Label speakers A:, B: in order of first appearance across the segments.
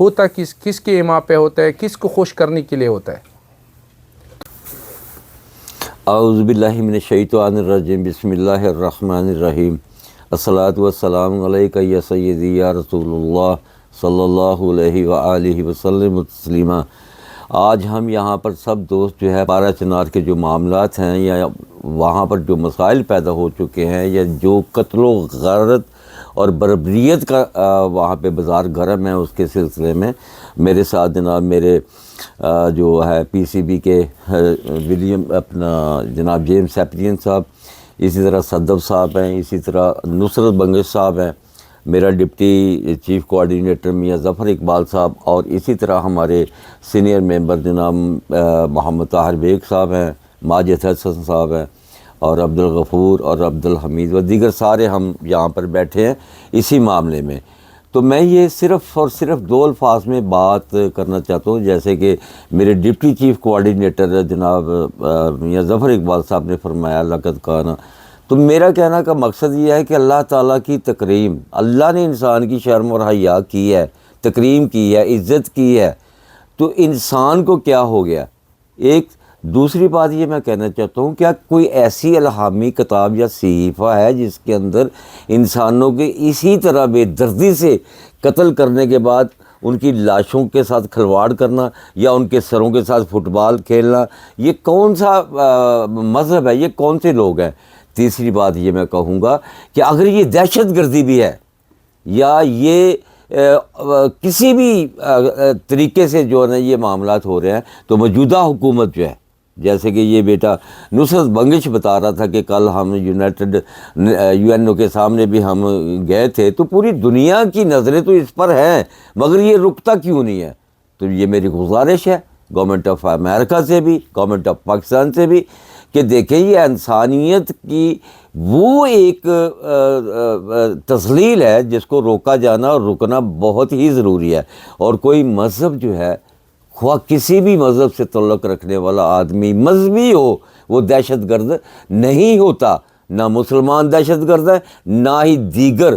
A: ہوتا کس کے ایما پہ ہوتا ہے, کس کو خوش کرنے کے لیے ہوتا ہے؟
B: اعوذ باللہ من الشیطان الرجیم، بسم اللہ الرحمن الرحیم، الصلاۃ والسلام علیکہ یا سیدی یا رسول اللہ صلی اللہ علیہ وآلہ وسلم تسلیما۔ آج ہم یہاں پر سب دوست جو ہے بارہ چنار کے جو معاملات ہیں یا وہاں پر جو مسائل پیدا ہو چکے ہیں یا جو قتل و غارت اور بربریت کا وہاں پہ بازار گرم ہے، اس کے سلسلے میں میرے ساتھ جناب میرے جو ہے پی سی بی کے جناب جیمس سیپرین صاحب، اسی طرح صدف صاحب ہیں، اسی طرح نصرت بنگش صاحب ہیں، میرا ڈپٹی چیف کوآرڈینیٹر میاں ظفر اقبال صاحب، اور اسی طرح ہمارے سینئر ممبر جناب محمد طاہر بیگ صاحب ہیں، ماجد حسن صاحب ہیں، اور عبدالغفور اور عبدالحمید و دیگر سارے ہم یہاں پر بیٹھے ہیں اسی معاملے میں۔ تو میں یہ صرف اور صرف دو الفاظ میں بات کرنا چاہتا ہوں، جیسے کہ میرے ڈپٹی چیف کوآرڈینیٹر جناب میاں ظفر اقبال صاحب نے فرمایا لقد کانا، تو میرا کہنا کا مقصد یہ ہے کہ اللہ تعالیٰ کی تکریم، اللہ نے انسان کی شرم اور حیا کی ہے، تکریم کی ہے، عزت کی ہے، تو انسان کو کیا ہو گیا؟ ایک دوسری بات یہ میں کہنا چاہتا ہوں، کیا کوئی ایسی الہامی کتاب یا صحیفہ ہے جس کے اندر انسانوں کے اسی طرح بے دردی سے قتل کرنے کے بعد ان کی لاشوں کے ساتھ کھلواڑ کرنا یا ان کے سروں کے ساتھ فٹ بال کھیلنا، یہ کون سا مذہب ہے؟ یہ کون سے لوگ ہیں؟ تیسری بات یہ میں کہوں گا کہ اگر یہ دہشت گردی بھی ہے یا یہ کسی بھی طریقے سے جو ہے نا یہ معاملات ہو رہے ہیں، تو موجودہ حکومت جو ہے، جیسے کہ یہ بیٹا نصرت بنگش بتا رہا تھا کہ کل ہم یو این او کے سامنے بھی ہم گئے تھے، تو پوری دنیا کی نظریں تو اس پر ہیں، مگر یہ رکتا کیوں نہیں ہے؟ تو یہ میری گزارش ہے گورنمنٹ آف امریکہ سے بھی، گورنمنٹ آف پاکستان سے بھی، کہ دیکھیں یہ انسانیت کی وہ ایک تسلیل ہے جس کو روکا جانا اور رکنا بہت ہی ضروری ہے۔ اور کوئی مذہب جو ہے، خواہ کسی بھی مذہب سے تعلق رکھنے والا آدمی مذہبی ہو، وہ دہشت گرد نہیں ہوتا، نہ مسلمان دہشت گرد ہے، نہ ہی دیگر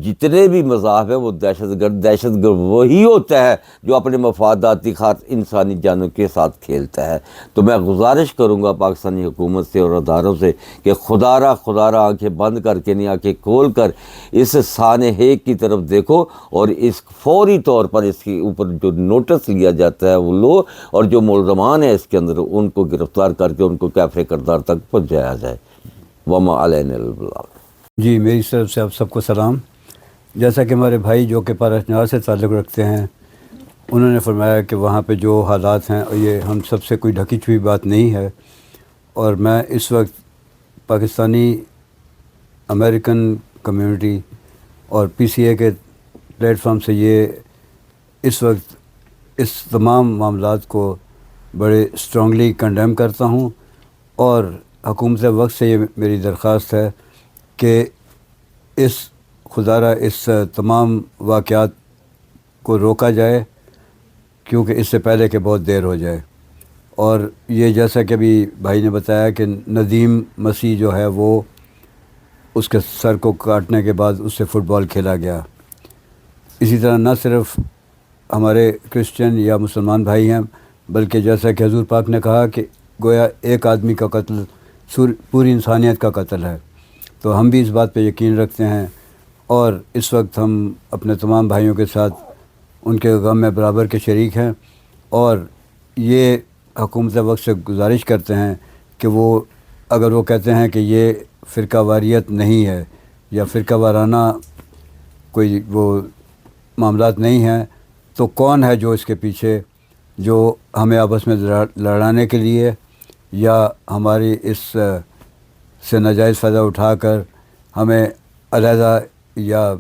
B: جتنے بھی مذاہب ہیں وہ دہشت گرد وہی ہوتا ہے جو اپنے مفاداتی خاطر انسانی جانوں کے ساتھ کھیلتا ہے۔ تو میں گزارش کروں گا پاکستانی حکومت سے اور اداروں سے کہ خدا را آنکھیں بند کر کے نہیں، آنکھیں کھول کر اس سانحے کی طرف دیکھو، اور اس فوری طور پر اس کے اوپر جو نوٹس لیا جاتا ہے وہ لو، اور جو ملزمان ہیں اس کے اندر ان کو گرفتار کر کے ان کو کیفے کردار تک پہنچایا جائے۔ وما علینا الا البلاغ۔
C: جی، میری طرف سے آپ سب کو سلام۔ جیسا کہ ہمارے بھائی جو کہ بارہ چنار سے تعلق رکھتے ہیں، انہوں نے فرمایا کہ وہاں پہ جو حالات ہیں، اور یہ ہم سب سے کوئی ڈھکی چھپی بات نہیں ہے، اور میں اس وقت پاکستانی امریکن کمیونٹی اور پی سی اے کے پلیٹ فارم سے یہ اس وقت اس تمام معاملات کو بڑے اسٹرانگلی کنڈیم کرتا ہوں، اور حکومت وقت سے یہ میری درخواست ہے کہ اس تمام واقعات کو روکا جائے، کیونکہ اس سے پہلے کہ بہت دیر ہو جائے۔ اور یہ جیسا کہ ابھی بھائی نے بتایا کہ ندیم مسیح جو ہے وہ اس کے سر کو کاٹنے کے بعد اس سے فٹ بال کھیلا گیا، اسی طرح نہ صرف ہمارے کرسچن یا مسلمان بھائی ہیں، بلکہ جیسا کہ حضور پاک نے کہا کہ گویا ایک آدمی کا قتل پوری انسانیت کا قتل ہے، تو ہم بھی اس بات پہ یقین رکھتے ہیں، اور اس وقت ہم اپنے تمام بھائیوں کے ساتھ ان کے غم میں برابر کے شریک ہیں، اور یہ حکومت وقت سے گزارش کرتے ہیں کہ وہ اگر وہ کہتے ہیں کہ یہ فرقہ واریت نہیں ہے یا فرقہ وارانہ کوئی وہ معاملات نہیں ہیں، تو کون ہے جو اس کے پیچھے، جو ہمیں آپس میں لڑانے کے لیے یا ہماری اس سے ناجائز فائدہ اٹھا کر ہمیں علیحدہ یا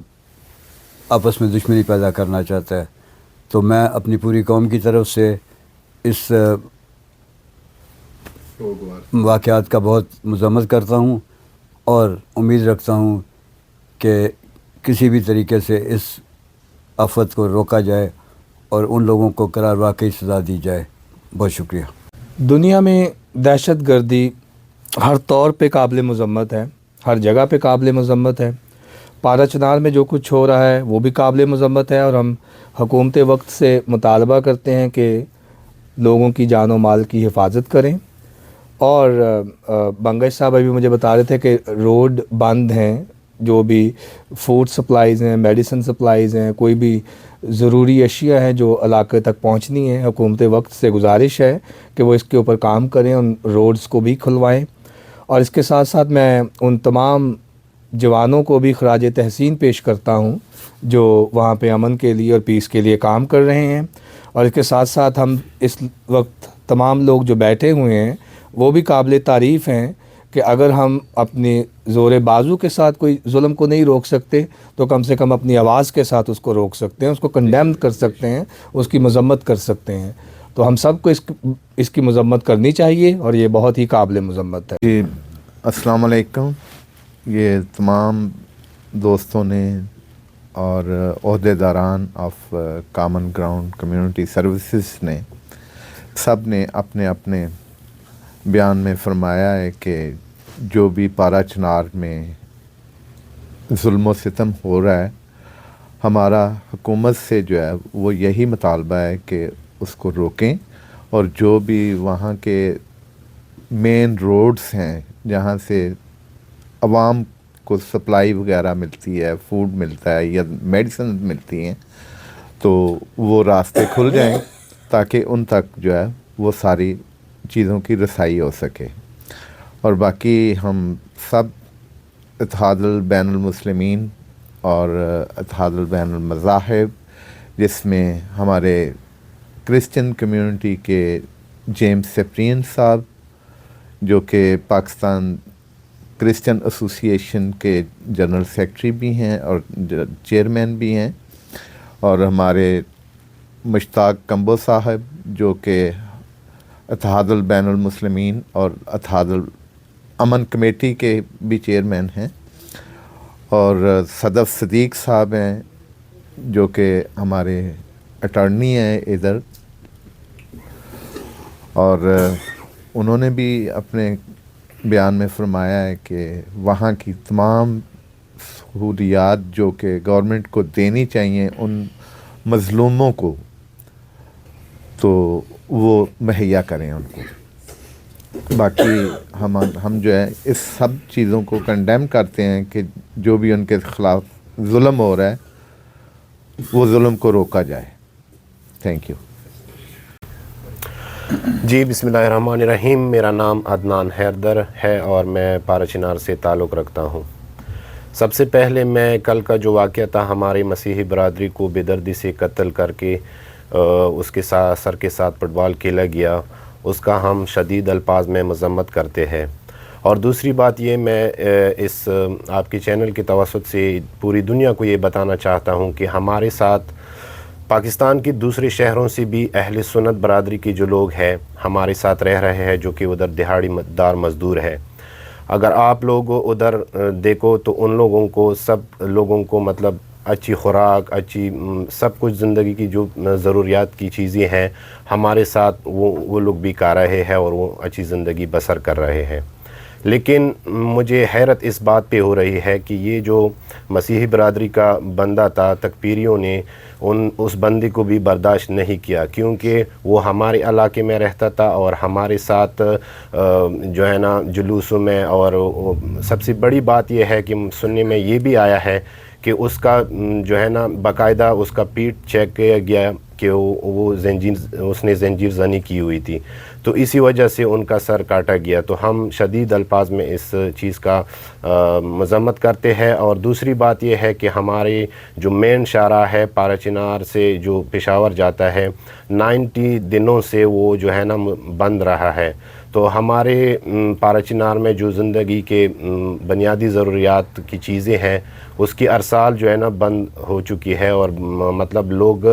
C: آپس میں دشمنی پیدا کرنا چاہتا ہے؟ تو میں اپنی پوری قوم کی طرف سے اس واقعات کا بہت مذمت کرتا ہوں، اور امید رکھتا ہوں کہ کسی بھی طریقے سے اس آفت کو روکا جائے اور ان لوگوں کو قرار واقعی سزا دی جائے۔ بہت شکریہ۔
A: دنیا میں دہشت گردی ہر طور پہ قابل مذمت ہے، ہر جگہ پہ قابل مذمت ہے، پارا چنار میں جو کچھ ہو رہا ہے وہ بھی قابل مذمت ہے، اور ہم حکومت وقت سے مطالبہ کرتے ہیں کہ لوگوں کی جان و مال کی حفاظت کریں. اور بنگش صاحب ابھی مجھے بتا رہے تھے کہ روڈ بند ہیں، جو بھی فوڈ سپلائیز ہیں، میڈیسن سپلائیز ہیں، کوئی بھی ضروری اشیاء ہیں جو علاقے تک پہنچنی ہیں، حکومت وقت سے گزارش ہے کہ وہ اس کے اوپر کام کریں، ان روڈز کو بھی کھلوائیں. اور اس کے ساتھ ساتھ میں ان تمام جوانوں کو بھی خراج تحسین پیش کرتا ہوں جو وہاں پہ امن کے لیے اور پیس کے لیے کام کر رہے ہیں. اور اس کے ساتھ ساتھ ہم اس وقت تمام لوگ جو بیٹھے ہوئے ہیں وہ بھی قابل تعریف ہیں کہ اگر ہم اپنے زور بازو کے ساتھ کوئی ظلم کو نہیں روک سکتے تو کم سے کم اپنی آواز کے ساتھ اس کو روک سکتے ہیں، اس کو کنڈیم کر سکتے ہیں، اس کی مذمت کر سکتے ہیں. تو ہم سب کو اس کی مذمت کرنی چاہیے، اور یہ بہت ہی قابل مذمت ہے.
D: جی السلام علیکم. یہ تمام دوستوں نے اور عہدیداران of common ground community services نے سب نے اپنے اپنے بیان میں فرمایا ہے کہ جو بھی پارا چنار میں ظلم و ستم ہو رہا ہے، ہمارا حکومت سے جو ہے وہ یہی مطالبہ ہے کہ اس کو روکیں، اور جو بھی وہاں کے مین روڈز ہیں جہاں سے عوام کو سپلائی وغیرہ ملتی ہے، فوڈ ملتا ہے یا میڈیسن ملتی ہیں، تو وہ راستے کھل جائیں تاکہ ان تک جو ہے وہ ساری چیزوں کی رسائی ہو سکے. اور باقی ہم سب اتحاد البین المسلمین اور اتحاد البین المذاہب، جس میں ہمارے کرسچن کمیونٹی کے جیمز سپرین صاحب جو کہ پاکستان کرسچن ایسوسی ایشن کے جنرل سیکرٹری بھی ہیں اور چیئرمین بھی ہیں، اور ہمارے مشتاق کمبو صاحب جو کہ اتحاد البین المسلمین اور اتحاد الامن کمیٹی کے بھی چیئرمین ہیں، اور صدف صدیق صاحب ہیں جو کہ ہمارے اٹارنی ہیں ادھر، اور انہوں نے بھی اپنے بیان میں فرمایا ہے کہ وہاں کی تمام سہولیات جو کہ گورنمنٹ کو دینی چاہیے ان مظلوموں کو، تو وہ مہیا کریں ان کو. باقی ہم جو ہے اس سب چیزوں کو کنڈیم کرتے ہیں کہ جو بھی ان کے خلاف ظلم ہو رہا ہے وہ ظلم کو روکا جائے. Thank you.
E: جی بسم اللہ الرحمن الرحیم. میرا نام عدنان حیدر ہے اور میں پارا چنار سے تعلق رکھتا ہوں. سب سے پہلے میں کل کا جو واقعہ تھا ہماری مسیحی برادری کو بے دردی سے قتل کر کے اس کے ساتھ سر کے ساتھ فٹ بال کھیلا گیا، اس کا ہم شدید الفاظ میں مذمت کرتے ہیں. اور دوسری بات یہ میں اس آپ کے چینل کے توسط سے پوری دنیا کو یہ بتانا چاہتا ہوں کہ ہمارے ساتھ پاکستان کے دوسرے شہروں سے بھی اہل سنت برادری کے جو لوگ ہیں ہمارے ساتھ رہ رہے ہیں، جو کہ ادھر دہاڑی دار مزدور ہے. اگر آپ لوگ ادھر دیکھو تو ان لوگوں کو سب لوگوں کو مطلب اچھی خوراک، اچھی سب کچھ زندگی کی جو ضروریات کی چیزیں ہیں ہمارے ساتھ وہ لوگ بھی کر رہے ہیں اور وہ اچھی زندگی بسر کر رہے ہیں. لیکن مجھے حیرت اس بات پہ ہو رہی ہے کہ یہ جو مسیحی برادری کا بندہ تھا، تکفیریوں نے اس بندے کو بھی برداشت نہیں کیا، کیونکہ وہ ہمارے علاقے میں رہتا تھا اور ہمارے ساتھ جو ہے نا جلوسوں میں. اور سب سے بڑی بات یہ ہے کہ سننے میں یہ بھی آیا ہے کہ اس کا جو ہے نا باقاعدہ اس کا پیٹ چیک کیا گیا کہ اس نے زنجیر زنی کی ہوئی تھی، تو اسی وجہ سے ان کا سر کاٹا گیا. تو ہم شدید الفاظ میں اس چیز کا مذمت کرتے ہیں. اور دوسری بات یہ ہے کہ ہمارے جو مین شاہراہ ہے پارا چنار سے جو پشاور جاتا ہے 90 دنوں سے وہ جو ہے نا بند رہا ہے. تو ہمارے پارا چنار میں جو زندگی کے بنیادی ضروریات کی چیزیں ہیں اس کی ارسال جو ہے نا بند ہو چکی ہے، اور مطلب لوگ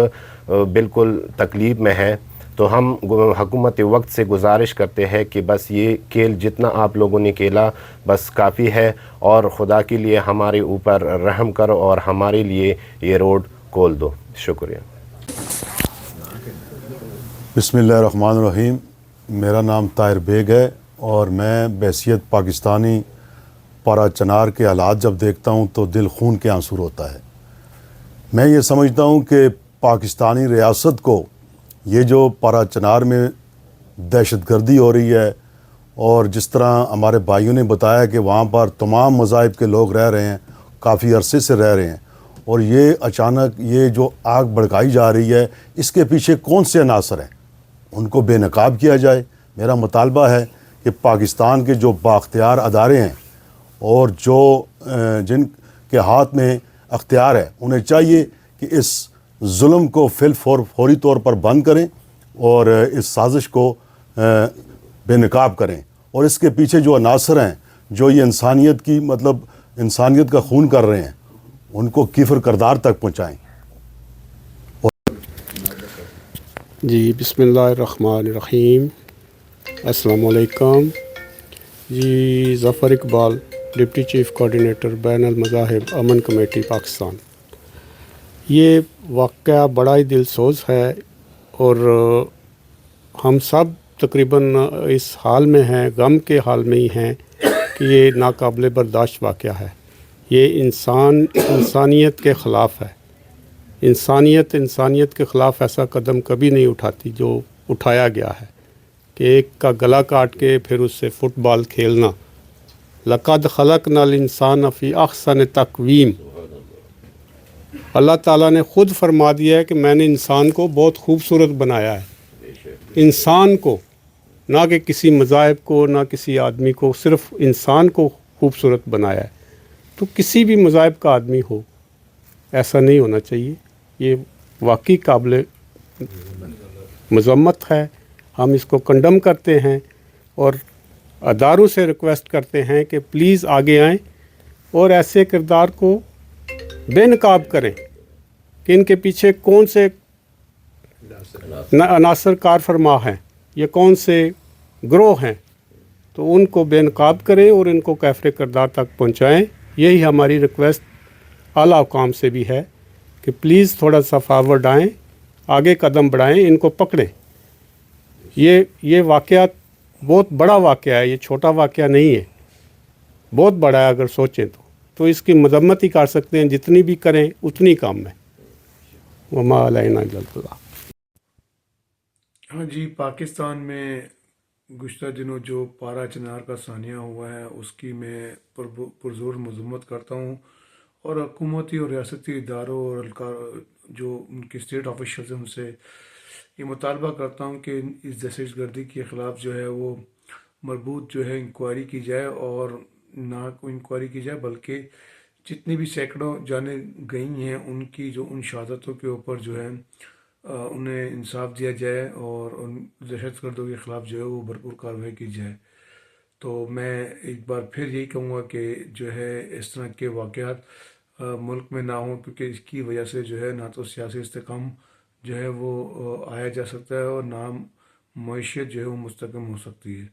E: بالکل تکلیف میں ہیں. تو ہم حکومت وقت سے گزارش کرتے ہیں کہ بس یہ کھیل جتنا آپ لوگوں نے کھیلا بس کافی ہے، اور خدا کے لیے ہمارے اوپر رحم کرو اور ہمارے لیے یہ روڈ کھول دو. شکریہ.
F: بسم اللہ الرحمن الرحیم. میرا نام طاہر بیگ ہے اور میں بحیثیت پاکستانی پارا چنار کے حالات جب دیکھتا ہوں تو دل خون کے آنسو ہوتا ہے۔ میں یہ سمجھتا ہوں کہ پاکستانی ریاست کو یہ جو پارا چنار میں دہشت گردی ہو رہی ہے، اور جس طرح ہمارے بھائیوں نے بتایا کہ وہاں پر تمام مذاہب کے لوگ رہ رہے ہیں، کافی عرصے سے رہ رہے ہیں، اور یہ اچانک یہ جو آگ بھڑکائی جا رہی ہے، اس کے پیچھے کون سے عناصر ہیں، ان کو بے نقاب کیا جائے۔ میرا مطالبہ ہے کہ پاکستان کے جو بااختیار ادارے ہیں اور جن کے ہاتھ میں اختیار ہے، انہیں چاہیے کہ اس ظلم کو فوری طور پر بند کریں اور اس سازش کو بے نقاب کریں، اور اس کے پیچھے جو عناصر ہیں جو یہ انسانیت کا خون کر رہے ہیں، ان کو کفر کردار تک پہنچائیں۔
G: جی بسم اللہ الرحمن الرحیم، السلام علیکم۔ جی ظفر اقبال، ڈپٹی چیف کوآرڈینیٹر بین المذاہب امن کمیٹی پاکستان۔ یہ واقعہ بڑا ہی دل سوز ہے، اور ہم سب تقریباً اس حال میں ہیں، غم کے حال میں ہی ہیں کہ یہ ناقابل برداشت واقعہ ہے۔ یہ انسانیت کے خلاف ہے۔ انسانیت کے خلاف ایسا قدم کبھی نہیں اٹھاتی جو اٹھایا گیا ہے، کہ ایک کا گلا کاٹ کے پھر اس سے فٹ بال کھیلنا۔ لقد خلقنا الانسان فی احسن تقویم، اللہ تعالیٰ نے خود فرما دیا ہے کہ میں نے انسان کو بہت خوبصورت بنایا ہے۔ انسان کو، نہ کہ کسی مذاہب کو، نہ کسی آدمی کو، صرف انسان کو خوبصورت بنایا ہے۔ تو کسی بھی مذاہب کا آدمی ہو، ایسا نہیں ہونا چاہیے۔ یہ واقعی قابل مذمت ہے۔ ہم اس کو کنڈم کرتے ہیں، اور اداروں سے ریکویسٹ کرتے ہیں کہ پلیز آگے آئیں اور ایسے کردار کو بے نقاب کریں کہ ان کے پیچھے کون سے عناصر کار فرما ہیں، یہ کون سے گروہ ہیں، تو ان کو بے نقاب کریں اور ان کو کیفر کردار تک پہنچائیں۔ یہی ہماری ریکویسٹ اعلیٰ حکام سے بھی ہے کہ پلیز تھوڑا سا فارورڈ آئیں، آگے قدم بڑھائیں، ان کو پکڑیں۔ یہ واقعہ بہت بڑا واقعہ ہے، یہ چھوٹا واقعہ نہیں ہے، بہت بڑا ہے۔ اگر سوچیں تو اس کی مذمت ہی کر سکتے ہیں، جتنی بھی کریں اتنی کم ہے۔ وما علینا الا البلاغ۔
H: ہاں جی، پاکستان میں گزشتہ دنوں جو پارا چنار کا سانحہ ہوا ہے، اس کی میں پرزور مذمت کرتا ہوں، اور حکومتی اور ریاستی اداروں اور جو ان کے اسٹیٹ آفیشلز ہیں، ان سے یہ مطالبہ کرتا ہوں کہ اس دہشت گردی کے خلاف جو ہے وہ مربوط جو ہے انکوائری کی جائے، اور نہ کوئی انکوائری کی جائے بلکہ جتنی بھی سینکڑوں جانیں گئی ہیں ان کی جو ان شہادتوں کے اوپر جو ہے انہیں انصاف دیا جائے، اور ان دہشت گردوں کے خلاف جو ہے وہ بھرپور کارروائی کی جائے۔ تو میں ایک بار پھر یہی کہوں گا کہ جو ہے اس طرح کے واقعات ملک میں نہ ہوں، کیونکہ اس کی وجہ سے جو ہے نہ تو سیاسی استحکام جو ہے وہ آیا جا سکتا ہے، اور نہ معیشت جو ہے وہ مستحکم ہو سکتی ہے۔